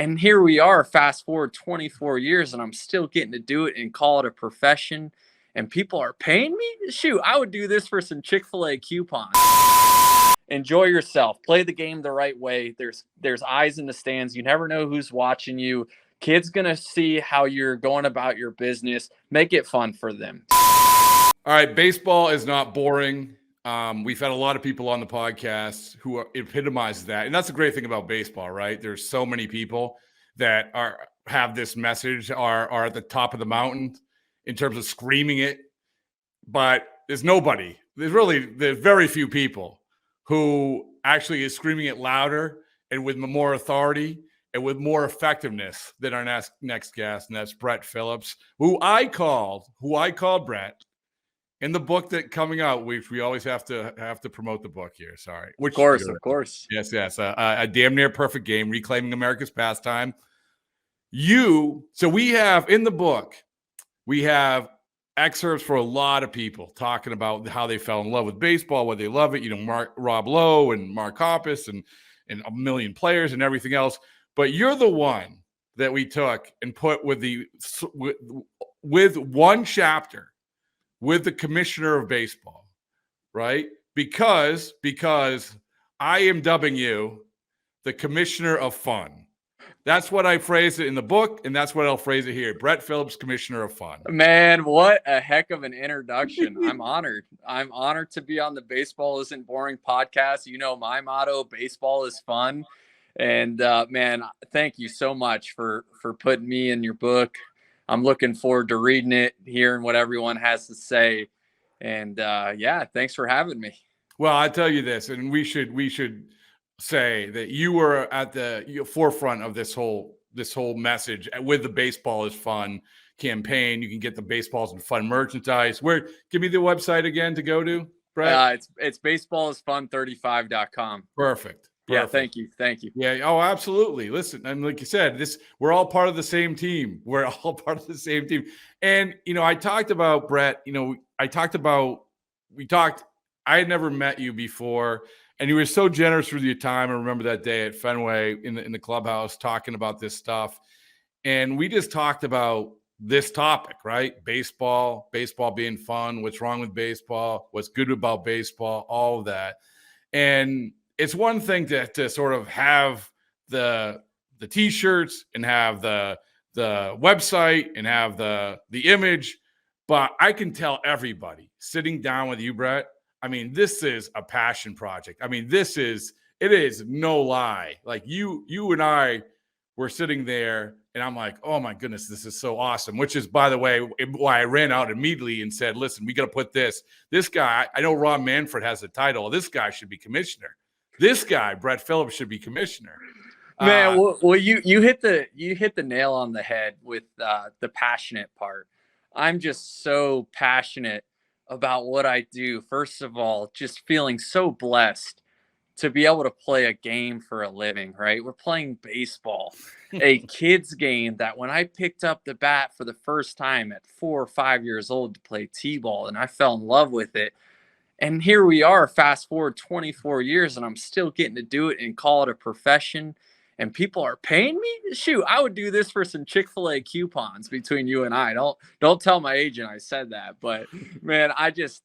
And here we are, fast forward 24 years, and I'm still getting to do it and call it a profession. And people are paying me? Shoot, I would do this for some Chick-fil-A coupons. Enjoy yourself. Play the game the right way. There's eyes in the stands. You never know who's watching you. Kids gonna see how you're going about your business. Make it fun for them. All right, baseball is not boring. We've had a lot of people on the podcast who epitomize that, and that's the great thing about baseball, right? There's so many people that have this message, are at the top of the mountain in terms of screaming it, but there's very few people who actually is screaming it louder and with more authority and with more effectiveness than our next guest, and that's Brett Phillips, who I called Brett. In the book that coming out, we always have to promote the book here. Sorry, Of course. Yes. A damn near perfect game, reclaiming America's pastime. So we have in the book, we have excerpts for a lot of people talking about how they fell in love with baseball, why they love it. Rob Lowe and Mark Hoppus and a million players and everything else. But you're the one that we took and put with one chapter with the commissioner of baseball, right? Because I am dubbing you the commissioner of fun. That's what I phrased it in the book, and that's what I'll phrase it here. Brett Phillips, commissioner of fun. Man, what a heck of an introduction. I'm honored. I'm honored to be on the Baseball Isn't Boring podcast. You know my motto, baseball is fun. And man, thank you so much for putting me in your book. I'm looking forward to reading it, hearing what everyone has to say. And yeah, thanks for having me. Well, I tell you this, and we should say that you were at the forefront of this whole message with the Baseball is Fun campaign. You can get the Baseballs and Fun merchandise. Give me the website again to go to, Brett. It's baseballisfun35.com. Perfect. Yeah, thank you. Yeah, oh, absolutely. Listen, and like you said, we're all part of the same team. And I talked about Brett. I had never met you before, and you were so generous with your time. I remember that day at Fenway in the clubhouse talking about this stuff, and we just talked about this topic, right? Baseball being fun. What's wrong with baseball? What's good about baseball? All of that, and it's one thing to sort of have the T-shirts and have the website and have the image, but I can tell everybody sitting down with you, Brett, I mean, this is a passion project. I mean, it is no lie. Like you and I were sitting there and I'm like, oh my goodness, this is so awesome. Which is, by the way, why I ran out immediately and said, listen, we got to put this guy, I know Rob Manfred has the title. This guy should be commissioner. This guy, Brett Phillips, should be commissioner. Man, well, you hit the nail on the head with the passionate part. I'm just so passionate about what I do. First of all, just feeling so blessed to be able to play a game for a living, right? We're playing baseball, a kid's game that when I picked up the bat for the first time at 4 or 5 years old to play t-ball, and I fell in love with it. And here we are, fast forward 24 years, and I'm still getting to do it and call it a profession. And people are paying me? Shoot, I would do this for some Chick-fil-A coupons between you and I. Don't tell my agent I said that. But, man,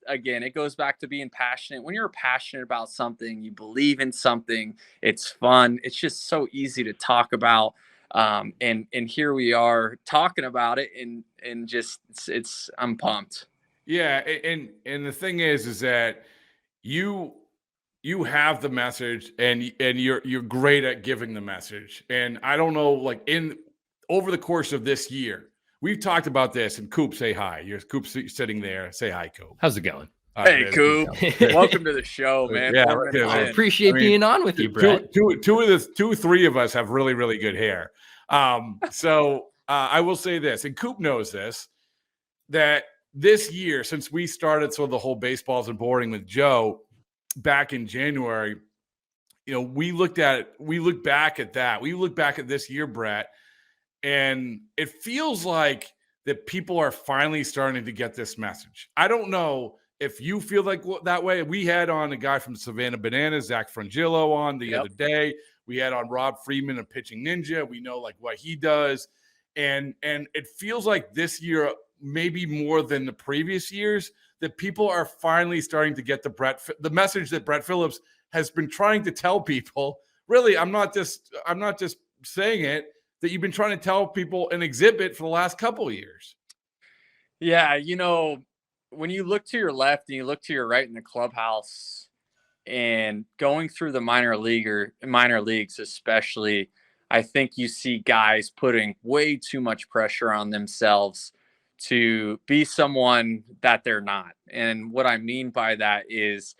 again, it goes back to being passionate. When you're passionate about something, you believe in something, it's fun. It's just so easy to talk about. And here we are talking about it, and just I'm pumped. Yeah, and the thing is that you have the message, and you're great at giving the message. And I don't know, like over the course of this year, we've talked about this. And Coop, say hi. Coop's sitting there. Say hi, Coop. How's it going? Hey, Coop. Welcome to the show, man. Yeah, I appreciate being on with you, Brett. Three of us have really, really good hair. So I will say this, and Coop knows this, that this year, since we started sort of the whole Baseballs and Boring with Joe back in January, we look back at that. We look back at this year, Brett, and it feels like that people are finally starting to get this message. I don't know if you feel like that way. We had on a guy from Savannah Bananas, Zach Frangillo, on the other day. We had on Rob Friedman, a pitching ninja. We know like what he does. And it feels like this year, maybe more than the previous years, that people are finally starting to get the message that Brett Phillips has been trying to tell people. Really, I'm not just saying it, that you've been trying to tell people and exhibit for the last couple of years. Yeah, when you look to your left and you look to your right in the clubhouse and going through the minor leagues especially, I think you see guys putting way too much pressure on themselves to be someone that they're not. And what I mean by that is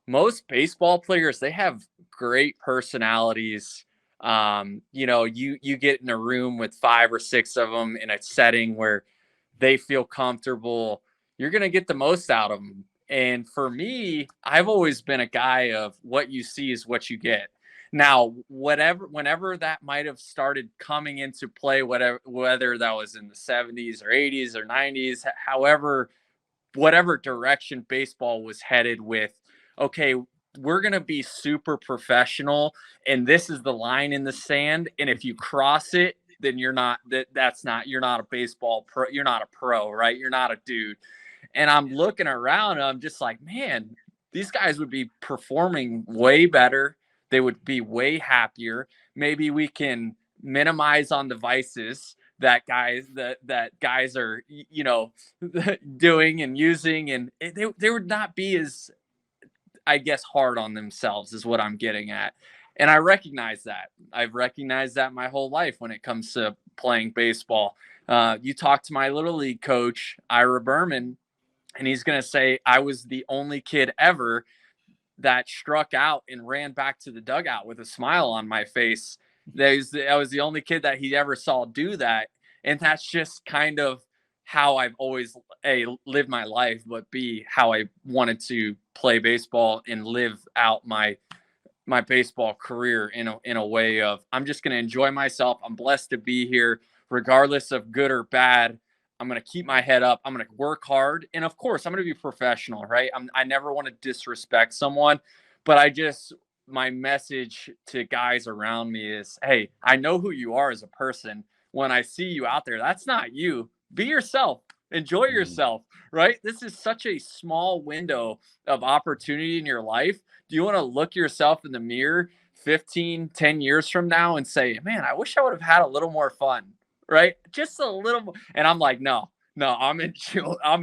most baseball players, they have great personalities. You get in a room with 5 or 6 of them in a setting where they feel comfortable, you're going to get the most out of them. And for me, I've always been a guy of what you see is what you get. Now, whenever that might have started coming into play, whether that was in the 70s or 80s or 90s, however, whatever direction baseball was headed with, okay, we're going to be super professional and this is the line in the sand. And if you cross it, then you're not a baseball pro. You're not a pro, right? You're not a dude. And I'm looking around and I'm just like, man, these guys would be performing way better. They would be way happier. Maybe we can minimize on the vices that guys are, doing and using, and they would not be as, I guess, hard on themselves is what I'm getting at. And I recognize that. I've recognized that my whole life when it comes to playing baseball. You talk to my little league coach, Ira Berman, and he's going to say I was the only kid ever that struck out and ran back to the dugout with a smile on my face. I was the only kid that he ever saw do that. And that's just kind of how I've always lived my life, but B, how I wanted to play baseball and live out my baseball career in a way of, I'm just going to enjoy myself. I'm blessed to be here, regardless of good or bad. I'm going to keep my head up. I'm going to work hard. And of course, I'm going to be professional, right? I never want to disrespect someone, but my message to guys around me is, hey, I know who you are as a person. When I see you out there, that's not you. Be yourself. Enjoy yourself, right? This is such a small window of opportunity in your life. Do you want to look yourself in the mirror 10 years from now and say, man, I wish I would have had a little more fun, right? Just a little more. And I'm like, no, I'm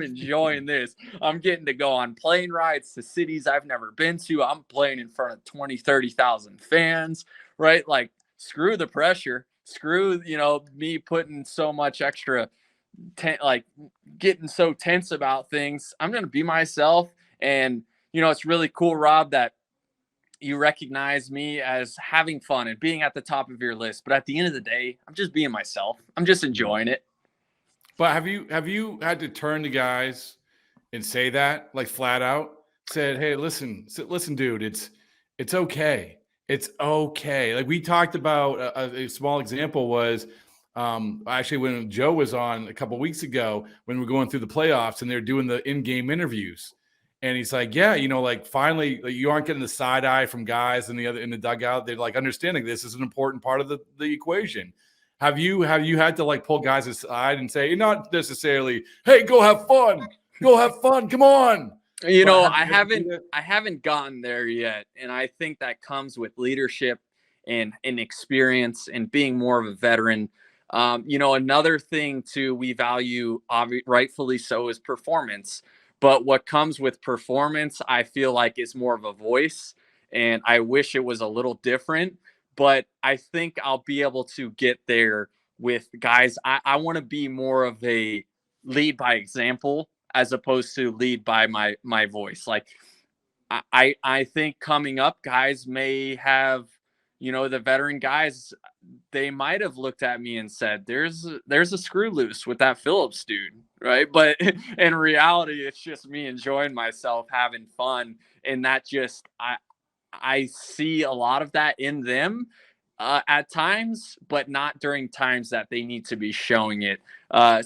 enjoying this. I'm getting to go on plane rides to cities I've never been to. I'm playing in front of 20, 30,000 fans, right? Like, screw the pressure. Screw, me putting so much extra, getting so tense about things. I'm going to be myself. And, it's really cool, Rob, that you recognize me as having fun and being at the top of your list. But at the end of the day, I'm just being myself. I'm just enjoying it. But have you had to turn to guys and say that, like, flat out? Said, hey, listen, dude, it's okay. It's okay. Like, we talked about a small example was actually when Joe was on a couple of weeks ago when we're going through the playoffs and they're doing the in-game interviews. And he's like, yeah, like, finally, like, you aren't getting the side eye from guys in the dugout. They're like understanding this is an important part of the equation. Have you had to, like, pull guys aside and say, not necessarily, hey, go have fun, come on? I haven't gotten there yet, and I think that comes with leadership and experience and being more of a veteran. Another thing too we value, rightfully so, is performance. But what comes with performance, I feel like, is more of a voice, and I wish it was a little different. But I think I'll be able to get there with guys. I want to be more of a lead by example as opposed to lead by my voice. Like, I think coming up, guys may have, the veteran guys, they might have looked at me and said, there's a screw loose with that Phillips dude, right? But in reality, it's just me enjoying myself, having fun. And that just, I see a lot of that in them at times, but not during times that they need to be showing it.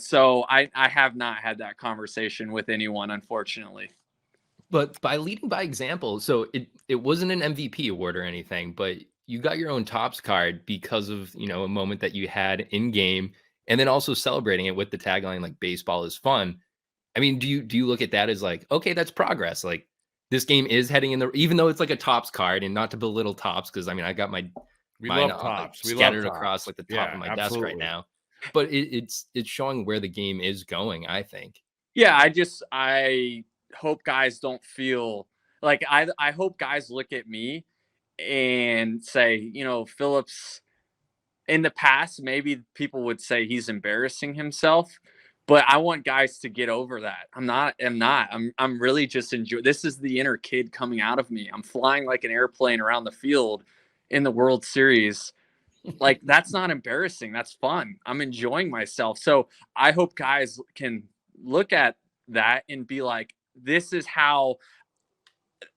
So I have not had that conversation with anyone, unfortunately. But by leading by example, so it wasn't an MVP award or anything, but you got your own Topps card because of, a moment that you had in game, and then also celebrating it with the tagline like baseball is fun. I mean, do you look at that as like, okay, that's progress. Like this game is heading in even though it's like a Topps card, and not to belittle Topps, because I mean, I got mine love Topps. Like, scattered across like the top of my desk right now. But it's showing where the game is going, I think. Yeah, I hope guys don't feel like I hope guys look at me and say, Phillips, in the past, maybe people would say he's embarrassing himself, but I want guys to get over that. I'm really just enjoying. This is the inner kid coming out of me. I'm flying like an airplane around the field in the World Series. Like, that's not embarrassing. That's fun. I'm enjoying myself. So I hope guys can look at that and be like, this is how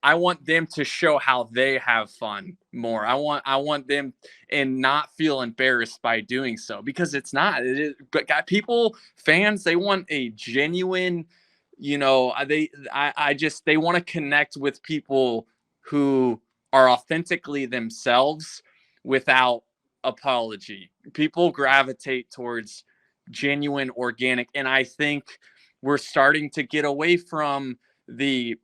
I want them to show how they have fun more. I want them and not feel embarrassed by doing so, because it's not. It is, but fans, they want a genuine, they want to connect with people who are authentically themselves without apology. People gravitate towards genuine, organic, and I think we're starting to get away from the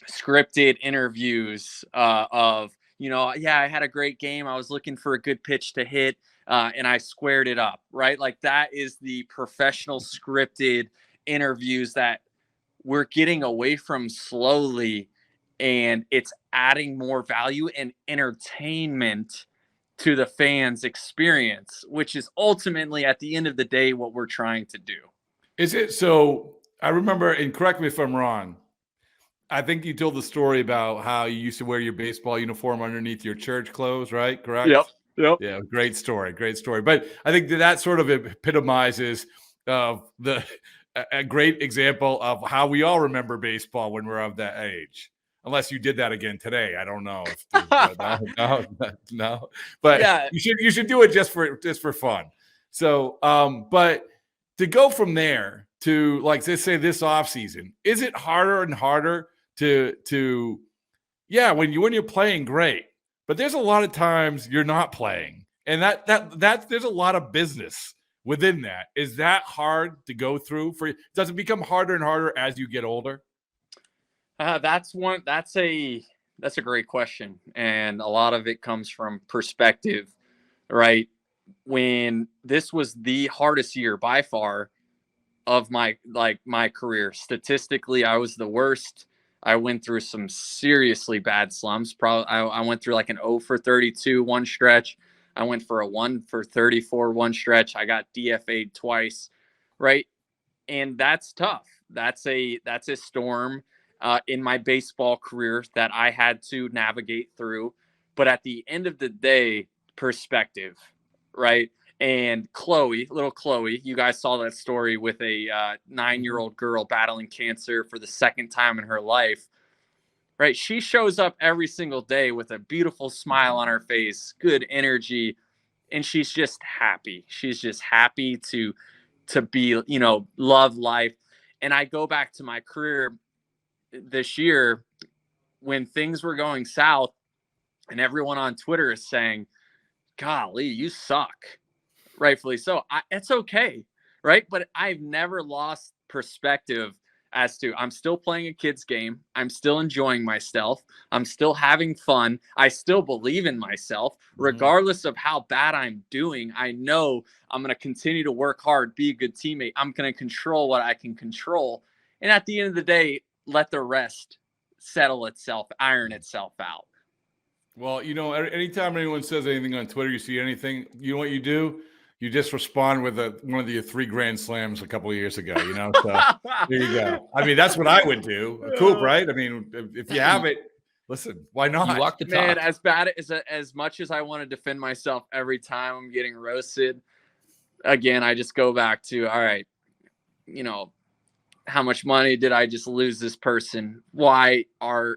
scripted interviews of, I had a great game. I was looking for a good pitch to hit and I squared it up, right? Like, that is the professional scripted interviews that we're getting away from slowly, and it's adding more value and entertainment to the fans' experience, which is ultimately, at the end of the day, what we're trying to do. Is it so? I remember, and correct me if I'm wrong, I think you told the story about how you used to wear your baseball uniform underneath your church clothes, right? Correct? Yep. Yeah, great story. But I think that sort of epitomizes a great example of how we all remember baseball when we're of that age. Unless you did that again today, I don't know. No. But yeah, you should do it just for fun. So, but to go from there to, like, let's say this offseason, is it harder and harder to when you're playing, great, but there's a lot of times you're not playing, and that there's a lot of business within that. Is that hard to go through for you? Does it become harder and harder as you get older? That's a great question, and a lot of it comes from perspective, right? When this was the hardest year by far of my career, statistically, I was the worst. I went through some seriously bad slumps. I went through like an 0 for 32 one stretch. I went for a 1 for 34 one stretch. I got DFA'd twice, right? And that's tough. That's a storm in my baseball career that I had to navigate through. But at the end of the day, perspective, right? And little Chloe, you guys saw that story with a 9-year-old girl battling cancer for the second time in her life, right? She shows up every single day with a beautiful smile on her face, good energy, and she's just happy. She's just happy to be, love life. And I go back to my career this year when things were going south, and everyone on Twitter is saying, golly, you suck. Rightfully so. It's okay, right? But I've never lost perspective as to, I'm still playing a kid's game. I'm still enjoying myself. I'm still having fun. I still believe in myself. Regardless of how bad I'm doing, I know I'm going to continue to work hard, be a good teammate. I'm going to control what I can control. And at the end of the day, let the rest settle itself, iron itself out. Well, anytime anyone says anything on Twitter, you see anything, you know what you do? You just respond with one of the 3 grand slams a couple of years ago, So there you go. I mean, that's what I would do. Coop, right? I mean, if you have it, listen, why not? You walk the talk. Man, as bad as much as I want to defend myself every time I'm getting roasted, again, I just go back to, all right, how much money did I just lose this person? Why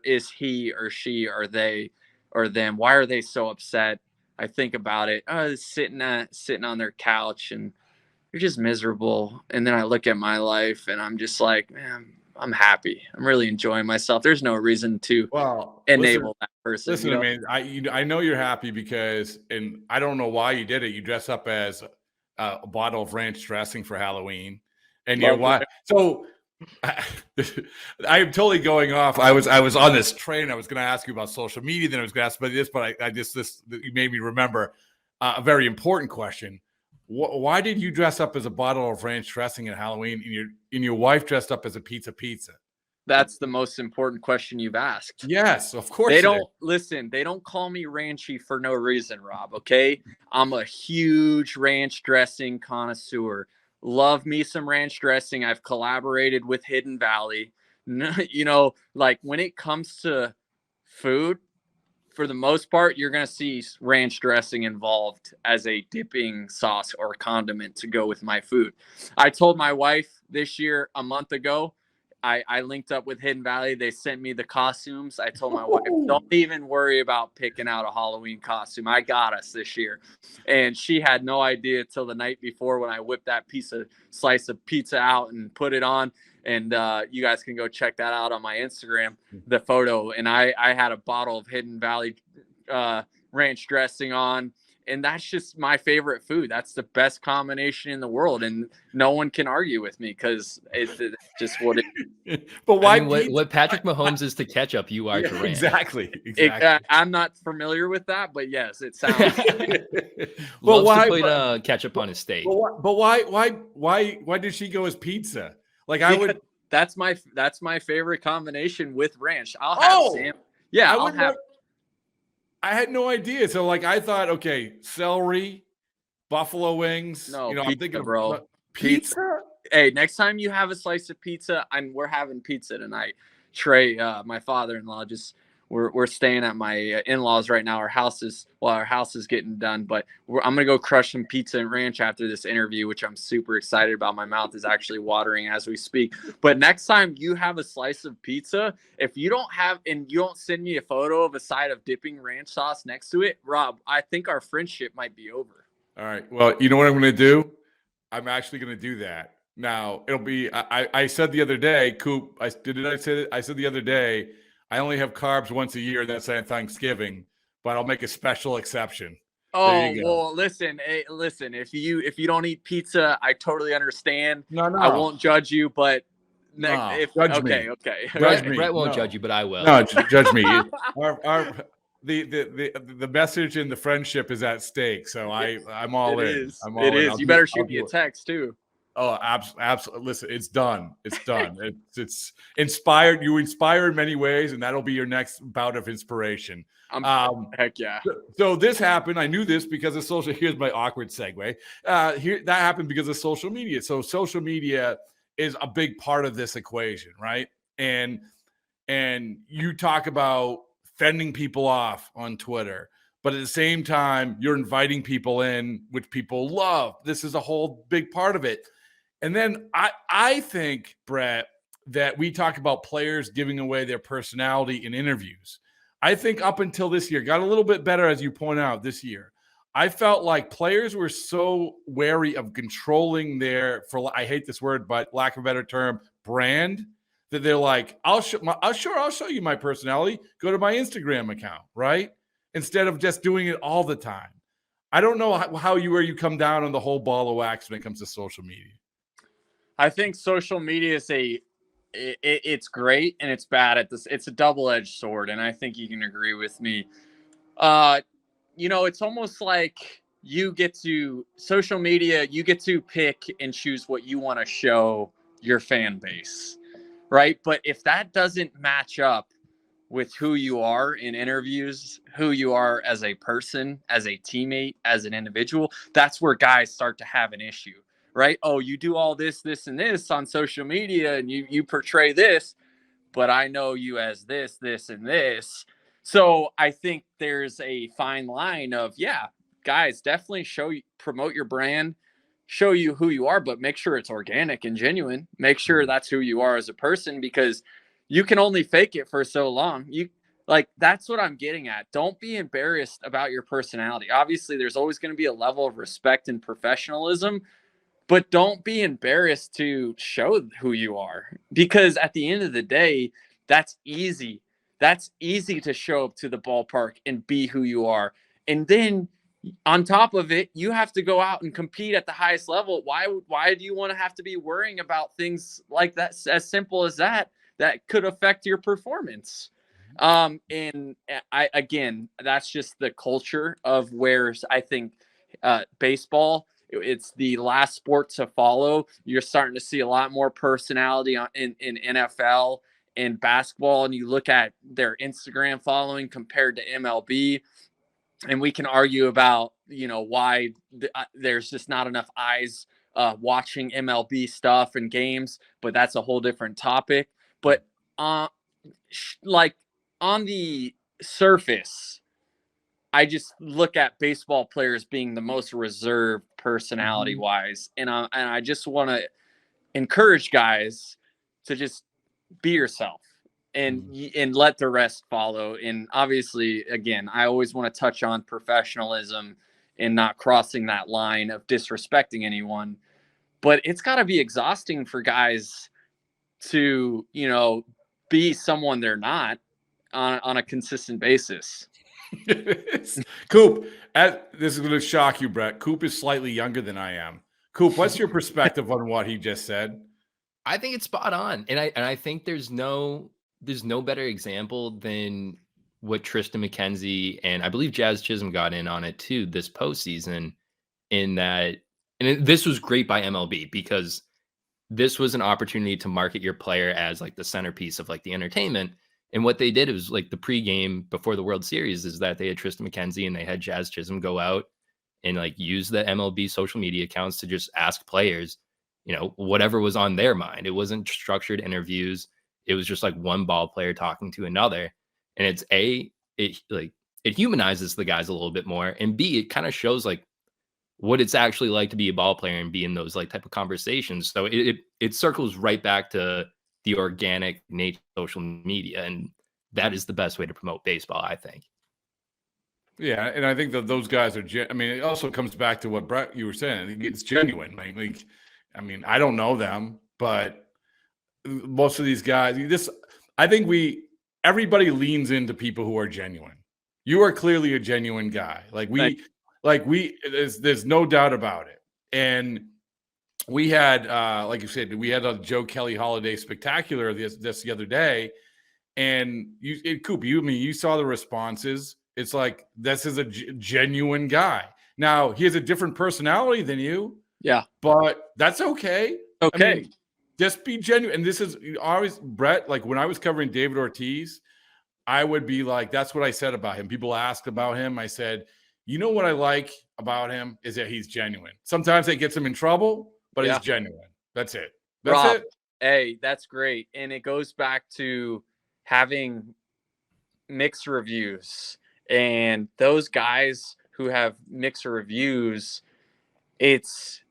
is he or she or they or them? Why are they so upset? I think about it. Sitting on their couch and they're just miserable. And then I look at my life and I'm just like, man, I'm happy. I'm really enjoying myself. There's no reason to enable that person. Listen, I know you're happy because, and I don't know why you did it. You dress up as a bottle of ranch dressing for Halloween, and you're why. So I am totally going off. I was on this train. I was going to ask you about social media, then I was going to ask about this, but you made me remember a very important question. Why did you dress up as a bottle of ranch dressing at Halloween, and your wife dressed up as a pizza? That's the most important question you've asked. Yes, of course. They don't listen. They don't call me Ranchy for no reason, Rob. Okay. I'm a huge ranch dressing connoisseur. Love me some ranch dressing. I've collaborated with Hidden Valley. You know, like when it comes to food, for the most part, you're going to see ranch dressing involved as a dipping sauce or condiment to go with my food. I told my wife this year, a month ago, I linked up with Hidden Valley. They sent me the costumes. I told my wife, don't even worry about picking out a Halloween costume. I got us this year. And she had no idea till the night before when I whipped that slice of pizza out and put it on. And you guys can go check that out on my Instagram, the photo. And I had a bottle of Hidden Valley ranch dressing on. And that's just my favorite food. That's the best combination in the world. And no one can argue with me because it's just what it is. But why? What Patrick Mahomes is to ketchup, you are to ranch. Exactly. I'm not familiar with that, but yes, it sounds. Loves to put ketchup on his steak. But why did she go as pizza? Like I would. That's my favorite combination with ranch. I'll have Sam. Yeah, I'll have. I had no idea. So like I thought, okay, celery, buffalo wings. No, pizza, I'm thinking, bro. Pizza? Hey, next time you have a slice of pizza, we're having pizza tonight. Trey, my father-in-law, we're staying at my in-laws right now. Our house is getting done, but I'm gonna go crush some pizza and ranch after this interview, which I'm super excited about. My mouth is actually watering as we speak. But next time you have a slice of pizza, if you don't have and you don't send me a photo of a side of dipping ranch sauce next to it, Rob, I think our friendship might be over. All right. Well, you know what I'm gonna do? I'm actually gonna do that. Now it'll be. I said the other day, Coop. I said the other day. I only have carbs once a year. That's at Thanksgiving, but I'll make a special exception. Oh, well, listen. If you don't eat pizza, I totally understand. No. I won't judge you, but judge me. Okay. Brett won't judge you, but I will. No, judge me. The message and the friendship is at stake, so I'm all in. It is. You better shoot me a text too. Oh, absolutely. Listen, it's done. It's done. It's inspired. You inspire in many ways, and that'll be your next bout of inspiration. Heck yeah. So this happened. I knew this because of social. Here's my awkward segue. That happened because of social media. So social media is a big part of this equation, right? And you talk about fending people off on Twitter. But at the same time, you're inviting people in, which people love. This is a whole big part of it. And then I think, Brett, that we talk about players giving away their personality in interviews. I think up until this year, got a little bit better, as you point out, this year. I felt like players were so wary of controlling their, I hate this word, but lack of a better term, brand, that they're like, I'll show you my personality. Go to my Instagram account, right? Instead of just doing it all the time. I don't know where you come down on the whole ball of wax when it comes to social media. I think social media is it's great and it's bad at this. It's a double-edged sword, and I think you can agree with me. It's almost like social media, you get to pick and choose what you want to show your fan base, right? But if that doesn't match up with who you are in interviews, who you are as a person, as a teammate, as an individual, that's where guys start to have an issue, right? Oh, you do all this, and this on social media, and you portray this, but I know you as this, and this. So I think there's a fine line of, yeah, guys, definitely promote your brand, show you who you are, but make sure it's organic and genuine. Make sure that's who you are as a person, because you can only fake it for so long. That's what I'm getting at. Don't be embarrassed about your personality. Obviously, there's always going to be a level of respect and professionalism, but don't be embarrassed to show who you are, because at the end of the day, that's easy. That's easy to show up to the ballpark and be who you are. And then on top of it, you have to go out and compete at the highest level. Why do you want to have to be worrying about things like that, as simple as that could affect your performance? And again, that's just the culture of where I think baseball, it's the last sport to follow. You're starting to see a lot more personality in NFL and basketball, and you look at their Instagram following compared to MLB, and we can argue about, why there's just not enough eyes watching MLB stuff and games, but that's a whole different topic. But like on the surface, I just look at baseball players being the most reserved personality wise, and I just want to encourage guys to just be yourself and let the rest follow. And obviously, again, I always want to touch on professionalism and not crossing that line of disrespecting anyone, but it's got to be exhausting for guys to, be someone they're not on a consistent basis. Coop, this is going to shock you, Brett. Coop is slightly younger than I am. Coop, what's your perspective on what he just said? I think it's spot on, and I think there's no better example than what Tristan McKenzie and I believe Jazz Chisholm got in on it too this postseason. In that, and this was great by MLB because this was an opportunity to market your player as like the centerpiece of like the entertainment. And what they did was like the pregame before the World Series is that they had Tristan McKenzie and they had Jazz Chisholm go out and like use the MLB social media accounts to just ask players, whatever was on their mind. It wasn't structured interviews. It was just like one ball player talking to another. And it humanizes the guys a little bit more. And B, it kind of shows like what it's actually like to be a ball player and be in those like type of conversations. So it circles right back to the organic nature of social media. And that is the best way to promote baseball, I think. Yeah, and I think that those guys are. It also comes back to what Brett you were saying. It's genuine. I don't know them, but most of these guys. I think everybody leans into people who are genuine. You are clearly a genuine guy. There's no doubt about it. And we had, like you said, we had a Joe Kelly Holiday Spectacular this the other day, and Coop, you saw the responses. It's like, this is a genuine guy. Now, he has a different personality than you. Yeah. But that's okay. Okay. Just be genuine. And this is always, Brett, like when I was covering David Ortiz, I would be like, that's what I said about him. People asked about him. I said, what I like about him is that he's genuine. Sometimes it gets him in trouble, but he's genuine. That's it. Rob, hey, that's great. And it goes back to having mixed reviews. And those guys who have mixed reviews, it's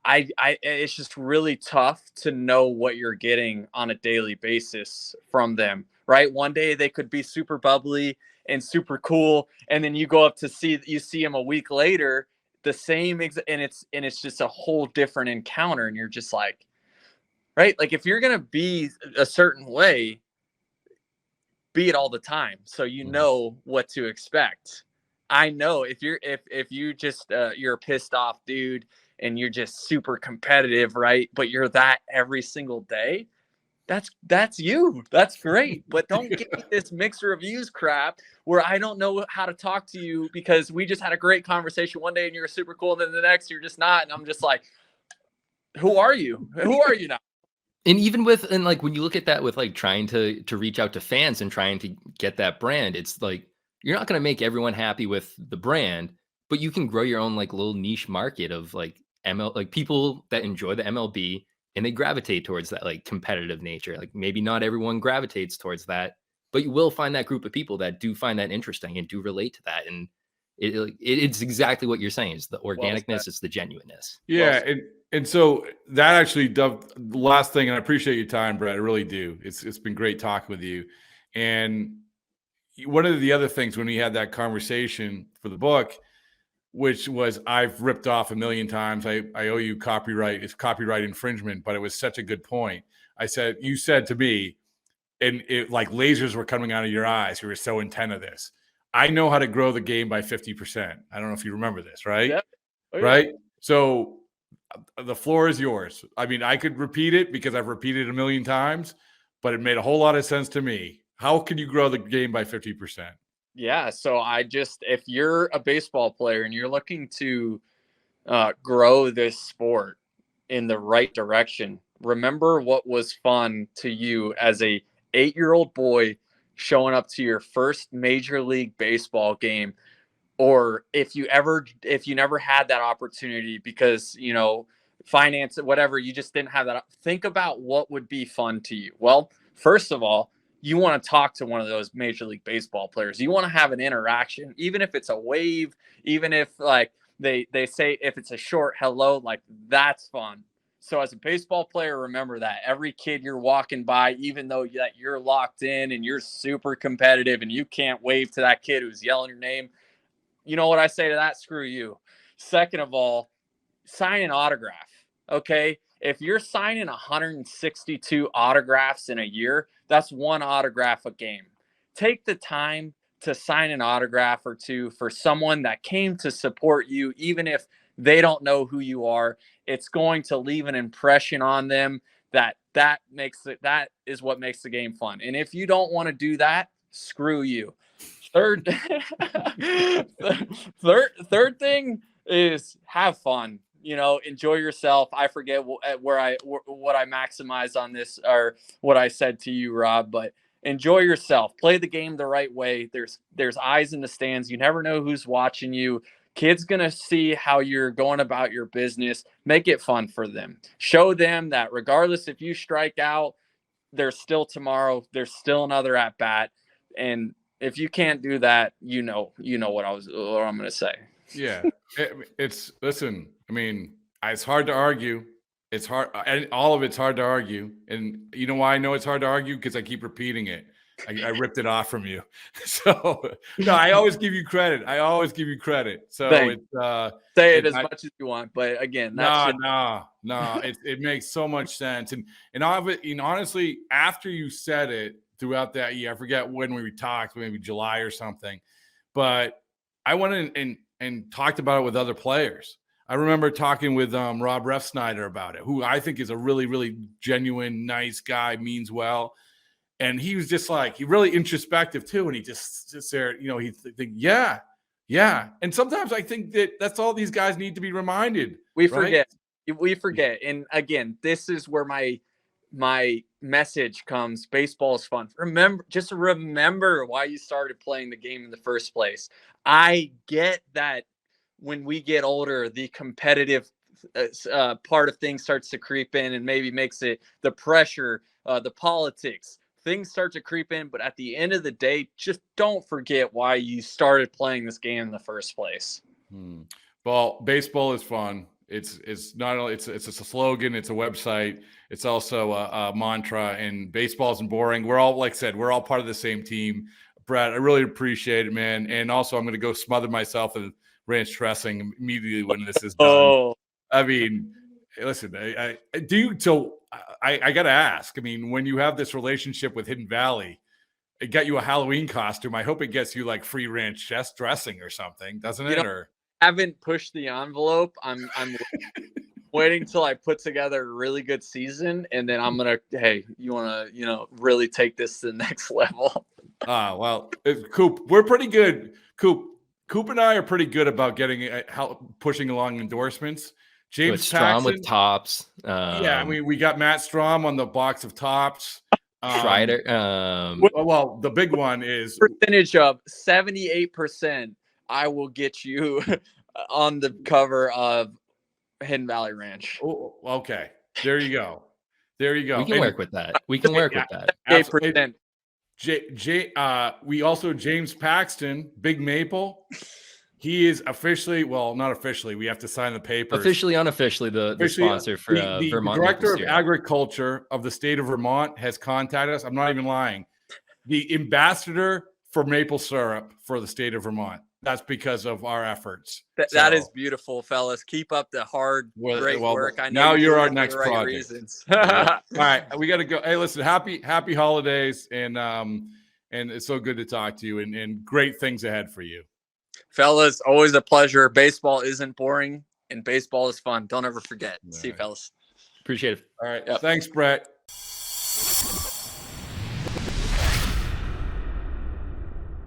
it's just really tough to know what you're getting on a daily basis from them, right? One day they could be super bubbly and super cool, and then you go up to see them a week later, the same and it's just a whole different encounter, and you're just like, right? Like if you're gonna be a certain way, be it all the time, so you know what to expect. I know if you just you're a pissed off dude and you're just super competitive, right? But you're that every single day. That's you. That's great. But don't give me this mixed reviews crap where I don't know how to talk to you because we just had a great conversation one day and you're super cool, and then the next you're just not. And I'm just like, who are you? Who are you now? And even like when you look at that with like trying to reach out to fans and trying to get that brand, it's like you're not going to make everyone happy with the brand, but you can grow your own like little niche market of like like people that enjoy the MLB and they gravitate towards that like competitive nature. Like maybe not everyone gravitates towards that, but you will find that group of people that do find that interesting and do relate to that. And it's exactly what you're saying. It's the organicness, it's the genuineness. Yeah, and so that actually the last thing, and I appreciate your time, Brett. I really do. It's been great talking with you. And one of the other things when we had that conversation for the book, which was I've ripped off a million times. I owe you copyright. It's copyright infringement, but it was such a good point. You said to me, and it like lasers were coming out of your eyes. You were so intent of this. I know how to grow the game by 50%. I don't know if you remember this, right? Yep. Oh, yeah. Right. So the floor is yours. I mean, I could repeat it because I've repeated it a million times, but it made a whole lot of sense to me. How can you grow the game by 50%? Yeah. So if you're a baseball player and you're looking to grow this sport in the right direction, remember what was fun to you as a 8-year-old boy showing up to your first Major League Baseball game, or if you never had that opportunity because, finance, whatever, you just didn't have that. Think about what would be fun to you. Well, first of all, you want to talk to one of those Major League Baseball players. You want to have an interaction, even if it's a wave, even if like they say if it's a short hello, like that's fun. So as a baseball player, remember that every kid you're walking by, even though that you're locked in and you're super competitive and you can't wave to that kid who's yelling your name, you know what I say to that? Screw you. Second of all, sign an autograph. Okay. If you're signing 162 autographs in a year, that's one autograph a game. Take the time to sign an autograph or two for someone that came to support you, even if they don't know who you are. It's going to leave an impression on them that is what makes the game fun. And if you don't want to do that, screw you. Third thing is have fun. Enjoy yourself. I forget what I maximized on this or what I said to you, Rob, but enjoy yourself. Play the game the right way. There's eyes in the stands. You never know who's watching you. Kid's going to see how you're going about your business. Make it fun for them. Show them that regardless if you strike out, there's still tomorrow. There's still another at bat. And if you can't do that, you know what I'm going to say. Yeah. Listen, I mean, it's hard to argue. It's hard. And all of it's hard to argue. And you know why I know it's hard to argue? Because I keep repeating it. I ripped it off from you. So no, I always give you credit. So Thanks. it's say it as much as you want, but again, no. It makes so much sense. And honestly, after you said it throughout that year, I forget when we talked, maybe July or something, but I went in and talked about it with other players. I remember talking with Rob Refsnyder about it, who I think is a really, really genuine, nice guy, means well. And he was just like, he really introspective too. And he just sits there, he think, yeah. And sometimes I think that's all these guys need to be reminded. We forget. And again, this is where my message comes. Baseball is fun. Remember why you started playing the game in the first place. I get that when we get older, the competitive part of things starts to creep in and maybe makes it the pressure, the politics. Things start to creep in, but at the end of the day, just don't forget why you started playing this game in the first place. Well, baseball is fun. It's not only it's a slogan, it's a website, it's also a mantra. And baseball isn't boring. We're all, like I said, we're all part of the same team. Brett, I really appreciate it, man. And also, I'm going to go smother myself in ranch dressing immediately when this is done. Oh, I mean, listen, I do. So I got to ask. I mean, when you have this relationship with Hidden Valley, it got you a Halloween costume. I hope it gets you like free ranch dressing or something, doesn't it? Or haven't pushed the envelope. I'm waiting till I put together a really good season, and then I'm gonna. Hey, you want to really take this to the next level? Well, Coop, we're pretty good. Coop and I are pretty good about getting pushing along endorsements. James Strom with Tops. We got Matt Strom on the box of Tops. Strider. Well, the big one is percentage of 78%. I will get you on the cover of Hidden Valley Ranch. Oh, okay. There you go. We can work with that. 8%. We also James Paxton, Big Maple. He is officially, well, not officially. We have to sign the papers. Officially, unofficially, the sponsor for the Vermont. Director of Agriculture of the state of Vermont has contacted us. I'm not even lying. The ambassador for maple syrup for the state of Vermont. that's because of our efforts. That is beautiful, fellas. Keep up the hard, great work. I know now you're doing our it for next the right project. reasons. All right, we got to go. Hey, listen, happy holidays, and it's so good to talk to you, and great things ahead for you. Fellas, always a pleasure. Baseball isn't boring, and baseball is fun. Don't ever forget. See you, fellas. Appreciate it. All right. Yep. Thanks, Brett.